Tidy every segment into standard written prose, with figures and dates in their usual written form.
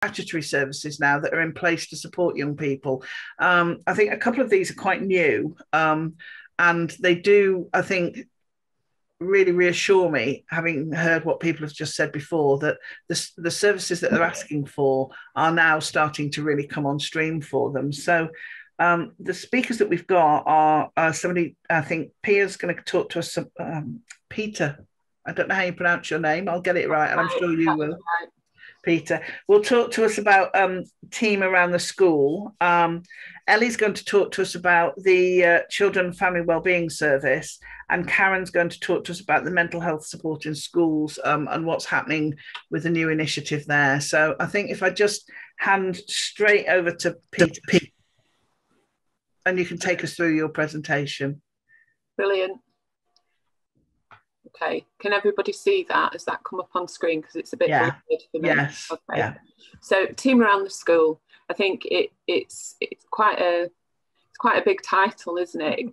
statutory services now that are in place to support young people. I think a couple of these are quite new, and they do, I think, really reassure me, having heard what people have just said before, that the services that they're asking for are now starting to really come on stream for them. So the speakers that we've got are somebody, I think Pia's going to talk to us, Peter. I don't know how you pronounce your name. I'll get it right, and I'm sure you will. Peter will talk to us about team around the school. Ellie's going to talk to us about the Children and Family Wellbeing Service, and Karen's going to talk to us about the mental health support in schools and what's happening with the new initiative there. So I think if I just hand straight over to Peter, and you can take us through your presentation. Brilliant. Okay, can everybody see that? Has that come up on screen? Because it's a bit blurred for me. Yes. Okay. Yeah. So team around the school. I think it's quite a big title, isn't it?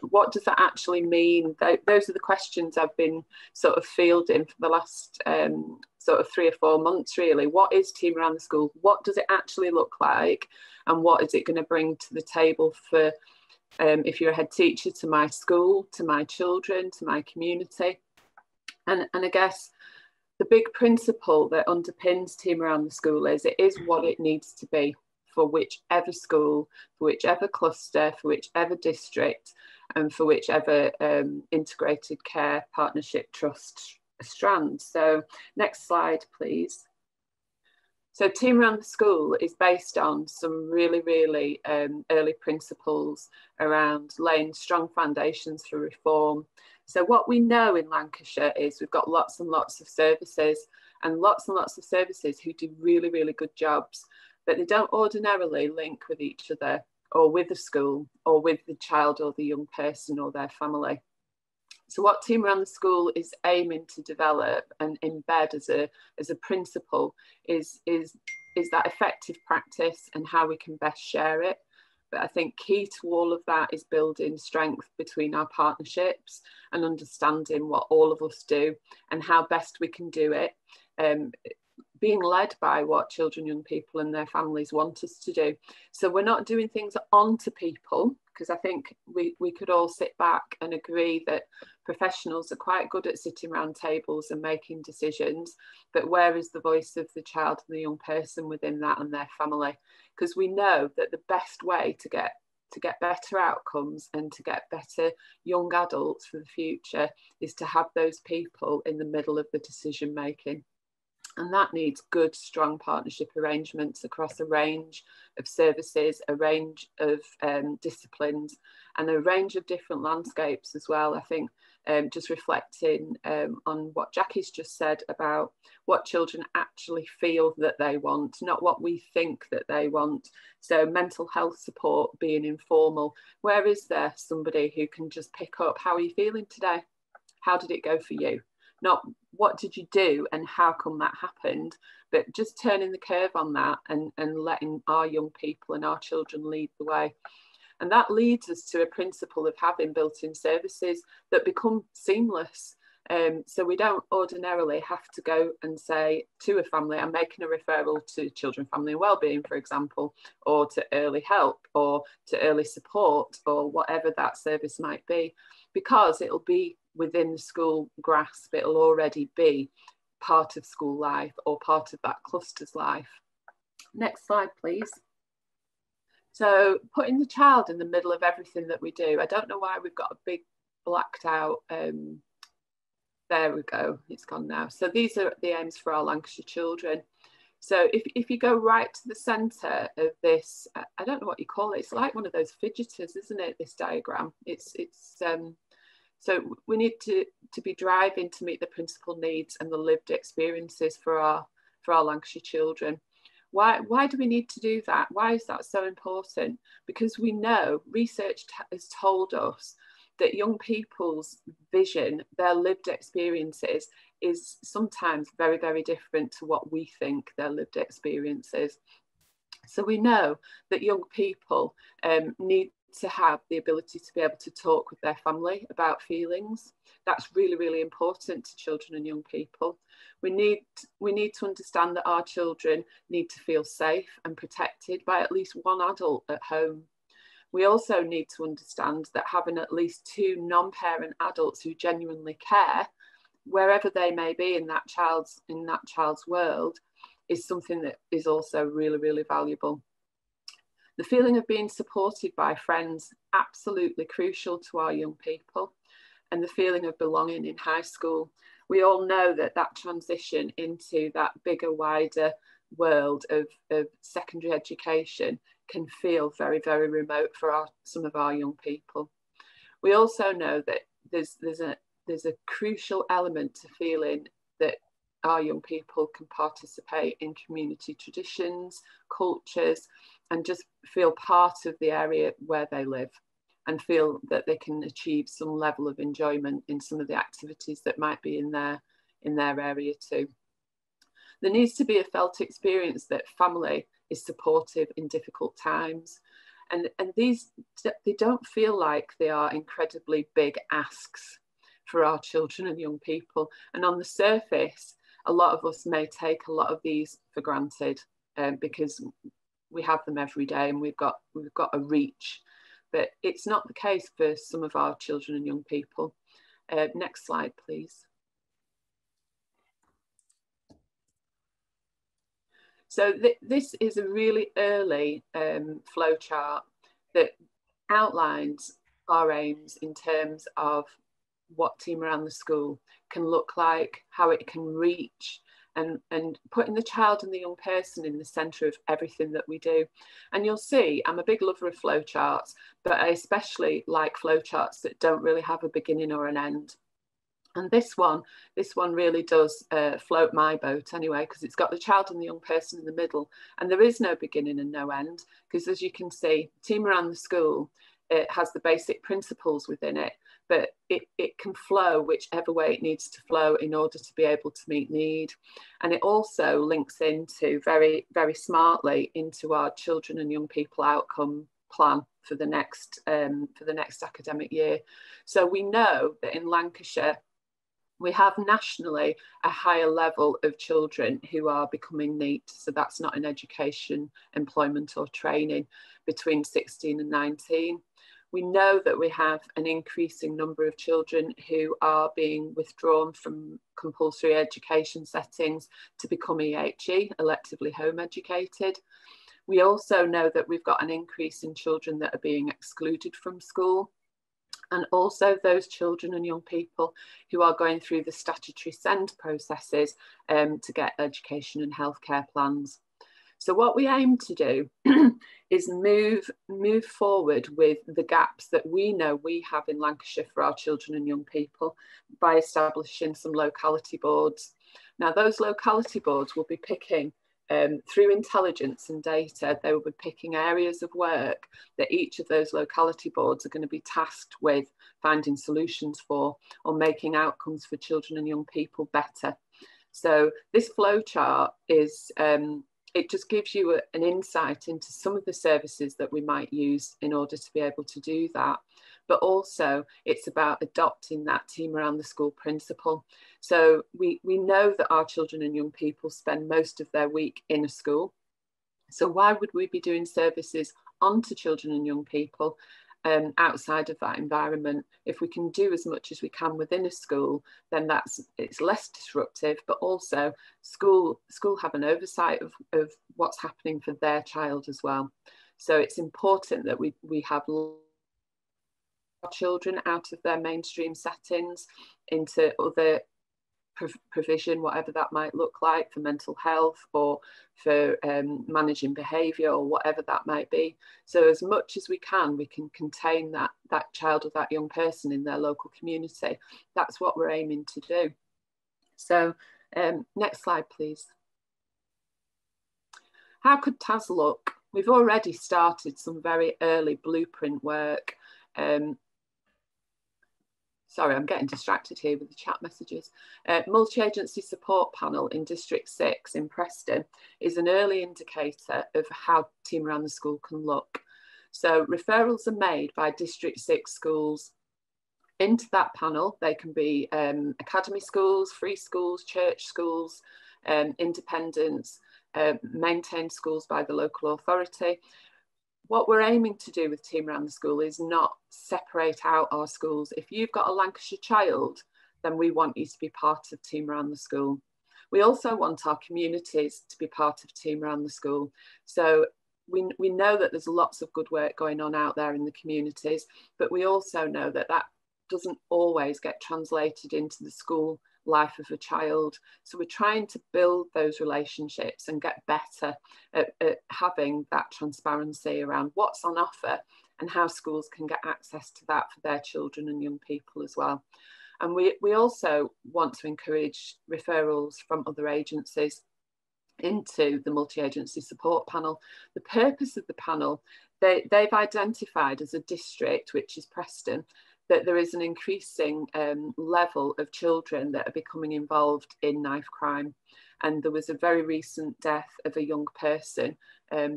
What does that actually mean? Those are the questions I've been sort of fielding for the last sort of 3 or 4 months, really. What is team around the school? What does it actually look like? And what is it going to bring to the table for if you're a head teacher, to my school, to my children, to my community? And I guess the big principle that underpins team around the school is it is what it needs to be for whichever school, for whichever cluster, for whichever district, and for whichever integrated care partnership trust strand. So next slide, please. So team around the school is based on some really, really early principles around laying strong foundations for reform. So what we know in Lancashire is we've got lots and lots of services who do really, really good jobs, but they don't ordinarily link with each other or with the school or with the child or the young person or their family. So what Team Around the School is aiming to develop and embed as a principle is that effective practice and how we can best share it. But I think key to all of that is building strength between our partnerships and understanding what all of us do and how best we can do it. Being led by what children, young people and their families want us to do. So we're not doing things onto people, because I think we could all sit back and agree that professionals are quite good at sitting around tables and making decisions, but where is the voice of the child and the young person within that and their family? Because we know that the best way to get better outcomes and to get better young adults for the future is to have those people in the middle of the decision making. And that needs good, strong partnership arrangements across a range of services, a range of disciplines, and a range of different landscapes as well. I think just reflecting on what Jackie's just said about what children actually feel that they want, not what we think that they want. So mental health support being informal. Where is there somebody who can just pick up, how are you feeling today? How did it go for you? Not what did you do and how come that happened, but just turning the curve on that and letting our young people and our children lead the way. And that leads us to a principle of having built-in services that become seamless. So we don't ordinarily have to go and say to a family, I'm making a referral to Children, Family and Wellbeing, for example, or to early help or to early support or whatever that service might be, because it'll be within the school grasp, it'll already be part of school life or part of that cluster's life. Next slide, please. So putting the child in the middle of everything that we do. I don't know why we've got a big blacked out, there we go, it's gone now. So these are the aims for our Lancashire children. So if you go right to the centre of this, I don't know what you call it, it's like one of those fidgeters, isn't it, this diagram? So we need to be driving to meet the principal needs and the lived experiences for our Lancashire children. Why do we need to do that? Why is that so important? Because we know research has told us that young people's vision, their lived experiences, is sometimes very, very different to what we think their lived experience is. So we know that young people need to have the ability to be able to talk with their family about feelings. That's really, really important to children and young people. We need to understand that our children need to feel safe and protected by at least one adult at home. We also need to understand that having at least two non-parent adults who genuinely care, wherever they may be in that child's world, is something that is also really, really valuable. The feeling of being supported by friends, absolutely crucial to our young people, and the feeling of belonging in high school. We all know that that transition into that bigger, wider world of secondary education can feel very, very remote for some of our young people. We also know that there's a crucial element to feeling that our young people can participate in community traditions, cultures, and just feel part of the area where they live, and feel that they can achieve some level of enjoyment in some of the activities that might be in their area too. There needs to be a felt experience that family is supportive in difficult times. And these, they don't feel like they are incredibly big asks for our children and young people. And on the surface, a lot of us may take a lot of these for granted because we have them every day and we've got a reach. But it's not the case for some of our children and young people. Next slide, please. So this is a really early flow chart that outlines our aims in terms of what Team Around the School can look like, how it can reach, and putting the child and the young person in the centre of everything that we do. And you'll see, I'm a big lover of flowcharts, but I especially like flowcharts that don't really have a beginning or an end. And this one really does float my boat anyway, because it's got the child and the young person in the middle, and there is no beginning and no end, because as you can see, Team Around the School, it has the basic principles within it, but it can flow whichever way it needs to flow in order to be able to meet need. And it also links into very, very smartly into our children and young people outcome plan for the next academic year. So we know that in Lancashire, we have nationally a higher level of children who are becoming NEET. So that's not in education, employment or training, between 16 and 19. We know that we have an increasing number of children who are being withdrawn from compulsory education settings to become EHE, electively home educated. We also know that we've got an increase in children that are being excluded from school, and also those children and young people who are going through the statutory SEND processes to get education and healthcare plans. So what we aim to do is move forward with the gaps that we know we have in Lancashire for our children and young people by establishing some locality boards. Now, those locality boards will be picking through intelligence and data, they will be picking areas of work that each of those locality boards are going to be tasked with finding solutions for, or making outcomes for children and young people better. So this flowchart is, it just gives you an insight into some of the services that we might use in order to be able to do that. But also it's about adopting that Team Around the School principle. So we know that our children and young people spend most of their week in a school. So why would we be doing services onto children and young people outside of that environment? If we can do as much as we can within a school, then it's less disruptive, but also school have an oversight of what's happening for their child as well. So it's important that we have children out of their mainstream settings into other provision, whatever that might look like, for mental health or for managing behaviour or whatever that might be. So as much as we can contain that child or that young person in their local community. That's what we're aiming to do. So next slide, please. How could TAS look? We've already started some very early blueprint work. Sorry, I'm getting distracted here with the chat messages. Multi-agency support panel in District 6 in Preston is an early indicator of how Team Around the School can look. So referrals are made by District 6 schools into that panel. They can be academy schools, free schools, church schools, independents, maintained schools by the local authority. What we're aiming to do with Team Around the School is not separate out our schools. If you've got a Lancashire child, then we want you to be part of Team Around the School. We also want our communities to be part of Team Around the School. So we know that there's lots of good work going on out there in the communities, but we also know that that doesn't always get translated into the school life of a child. So we're trying to build those relationships and get better at having that transparency around what's on offer and how schools can get access to that for their children and young people as well. And we also want to encourage referrals from other agencies into the multi-agency support panel. The purpose of the panel, they've identified as a district, which is Preston, that there is an increasing level of children that are becoming involved in knife crime. And there was a very recent death of a young person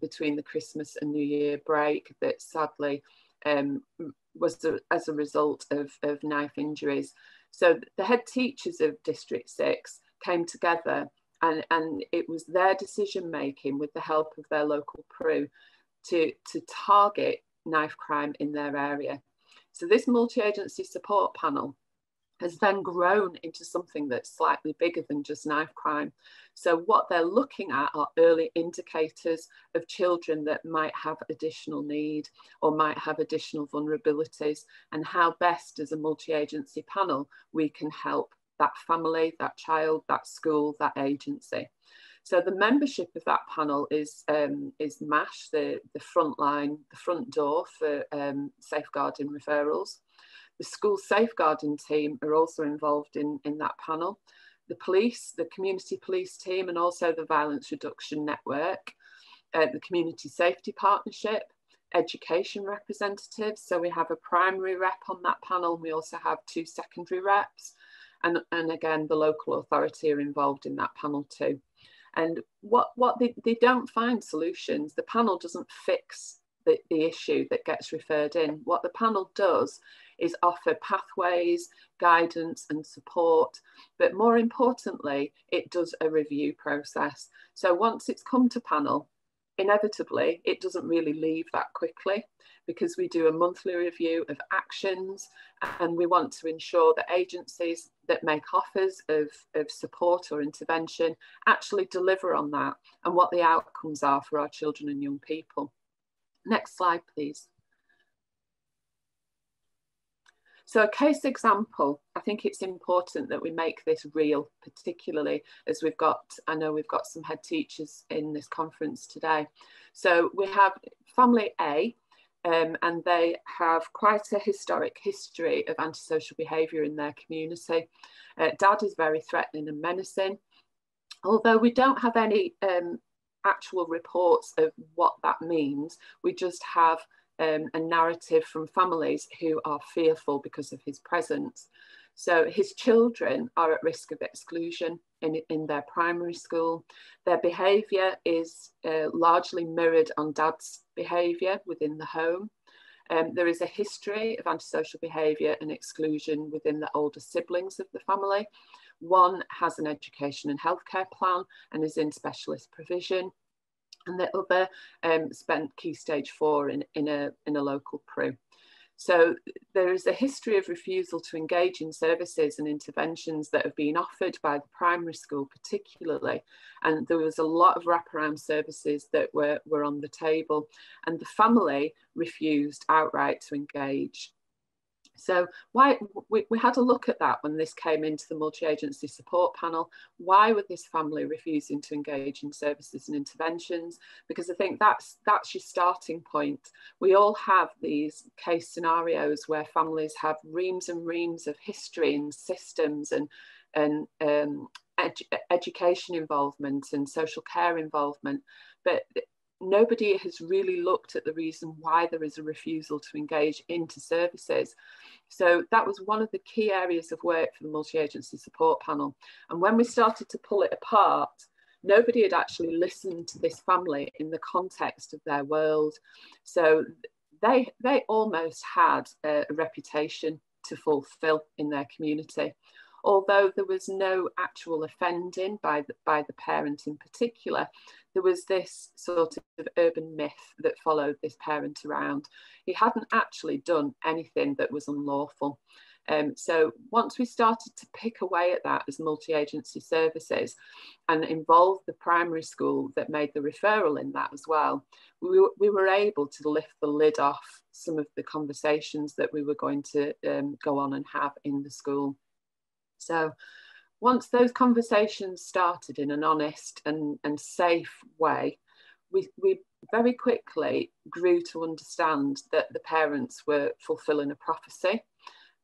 between the Christmas and New Year break that sadly was as a result of knife injuries. So the head teachers of District 6 came together, and it was their decision making with the help of their local PRU to target knife crime in their area. So this multi-agency support panel has then grown into something that's slightly bigger than just knife crime. So what they're looking at are early indicators of children that might have additional need or might have additional vulnerabilities, and how best as a multi-agency panel we can help that family, that child, that school, that agency. So the membership of that panel is MASH, the front line, the front door for safeguarding referrals. The school safeguarding team are also involved in that panel. The police, the community police team, and also the violence reduction network, the community safety partnership, education representatives. So we have a primary rep on that panel. We also have 2 secondary reps. And again, the local authority are involved in that panel too. And what they don't find solutions. The panel doesn't fix the issue that gets referred in. What the panel does is offer pathways, guidance and support, but more importantly, it does a review process. So once it's come to panel, inevitably, it doesn't really leave that quickly, because we do a monthly review of actions, and we want to ensure that agencies that make offers of support or intervention actually deliver on that and what the outcomes are for our children and young people. Next slide, please. So a case example, I think it's important that we make this real, particularly as I know we've got some head teachers in this conference today. So we have family A, and they have quite a historic history of antisocial behaviour in their community. Dad is very threatening and menacing. Although we don't have any actual reports of what that means, we just have a narrative from families who are fearful because of his presence. So his children are at risk of exclusion in their primary school. Their behaviour is largely mirrored on Dad's behaviour within the home. There is a history of antisocial behaviour and exclusion within the older siblings of the family. One has an education and healthcare plan and is in specialist provision, and the other spent Key Stage 4 in a local PRU. So there is a history of refusal to engage in services and interventions that have been offered by the primary school particularly, and there was a lot of wraparound services that were on the table, and the family refused outright to engage. So we had a look at that when this came into the multi-agency support panel. Why were this family refusing to engage in services and interventions? Because I think that's your starting point. We all have these case scenarios where families have reams and reams of history and systems and education involvement and social care involvement, but nobody has really looked at the reason why there is a refusal to engage into services. So that was one of the key areas of work for the multi-agency support panel. And when we started to pull it apart, nobody had actually listened to this family in the context of their world. So they almost had a reputation to fulfill in their community. Although there was no actual offending by the parent in particular, there was this sort of urban myth that followed this parent around. He hadn't actually done anything that was unlawful. So once we started to pick away at that as multi-agency services and involve the primary school that made the referral in that as well, we were able to lift the lid off some of the conversations that we were going to go on and have in the school. So once those conversations started in an honest and safe way, we very quickly grew to understand that the parents were fulfilling a prophecy,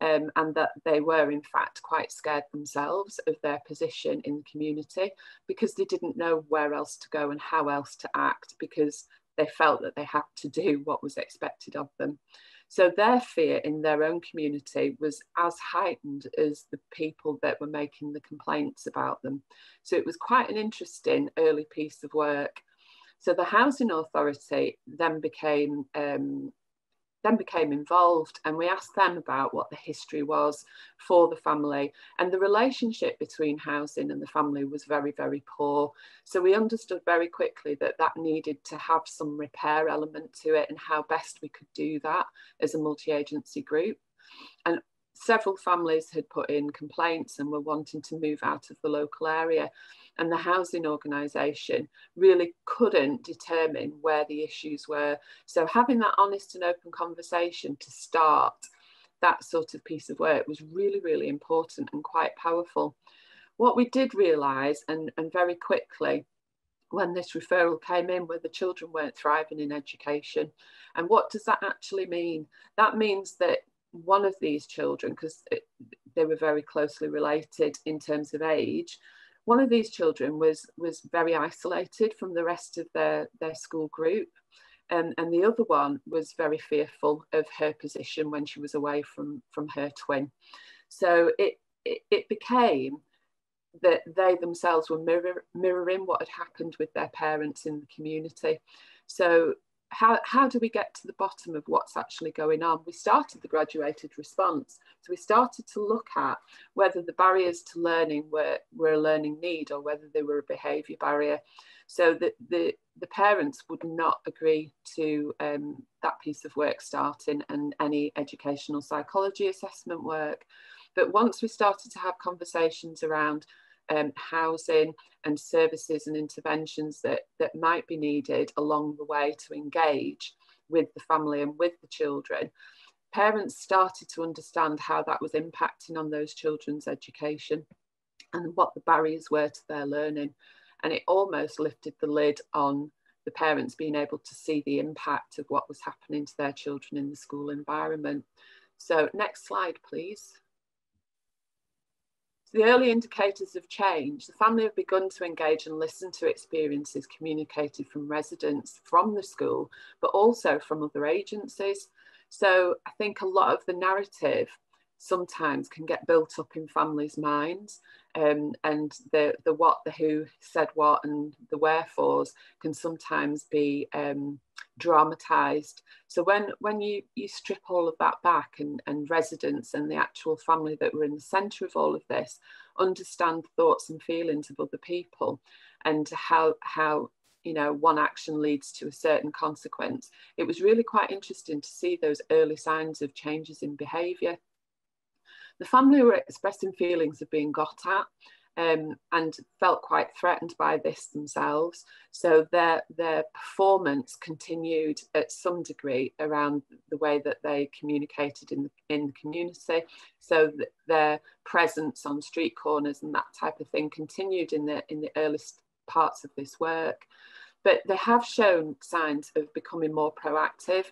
and that they were in fact quite scared themselves of their position in the community, because they didn't know where else to go and how else to act, because they felt that they had to do what was expected of them. So their fear in their own community was as heightened as the people that were making the complaints about them. So it was quite an interesting early piece of work. So the Housing Authority then became involved, and we asked them about what the history was for the family, and the relationship between housing and the family was very, very poor. So we understood very quickly that that needed to have some repair element to it, and how best we could do that as a multi-agency group. And several families had put in complaints and were wanting to move out of the local area, and the housing organisation really couldn't determine where the issues were. So having that honest and open conversation to start that sort of piece of work was really, really important and quite powerful. What we did realise, and very quickly, when this referral came in, where the children weren't thriving in education. And what does that actually mean? That means that one of these children, because they were very closely related in terms of age, one of these children was very isolated from the rest of their school group. And the other one was very fearful of her position when she was away from her twin. So it became that they themselves were mirroring what had happened with their parents in the community. So how do we get to the bottom of what's actually going on? We started the graduated response. So we started to look at whether the barriers to learning were a learning need or whether they were a behaviour barrier. So that the parents would not agree to that piece of work starting and any educational psychology assessment work. But once we started to have conversations around housing and services and interventions that might be needed along the way to engage with the family and with the children, parents started to understand how that was impacting on those children's education and what the barriers were to their learning. And it almost lifted the lid on the parents being able to see the impact of what was happening to their children in the school environment. So next slide, please. The early indicators of change. The family have begun to engage and listen to experiences communicated from residents, from the school, but also from other agencies. So I think a lot of the narrative sometimes can get built up in families' minds, and the what, the who said what, and the wherefores can sometimes be dramatised. So when you strip all of that back, and residents and the actual family that were in the centre of all of this understand thoughts and feelings of other people, and how you know one action leads to a certain consequence, it was really quite interesting to see those early signs of changes in behaviour. The family were expressing feelings of being got at, and felt quite threatened by this themselves. So their performance continued at some degree around the way that they communicated in the community. So their presence on street corners and that type of thing continued in the earliest parts of this work. But they have shown signs of becoming more proactive.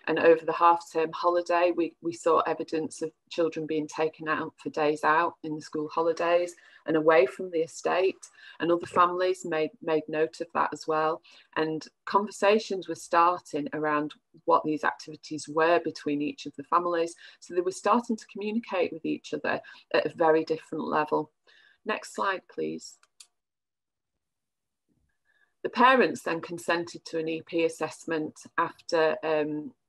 And over the half-term holiday, we saw evidence of children being taken out for days out in the school holidays and away from the estate. And other families made note of that as well. And conversations were starting around what these activities were between each of the families. So they were starting to communicate with each other at a very different level. Next slide, please. The parents then consented to an EP assessment after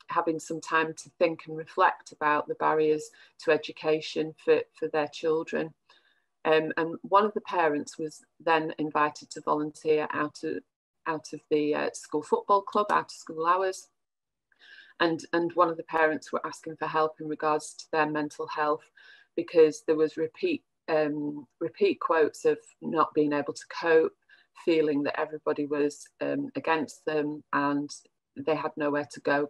having some time to think and reflect about the barriers to education for their children. And one of the parents was then invited to volunteer out of the school football club, out of school hours. And one of the parents were asking for help in regards to their mental health, because there was repeat quotes of not being able to cope, feeling that everybody was against them and they had nowhere to go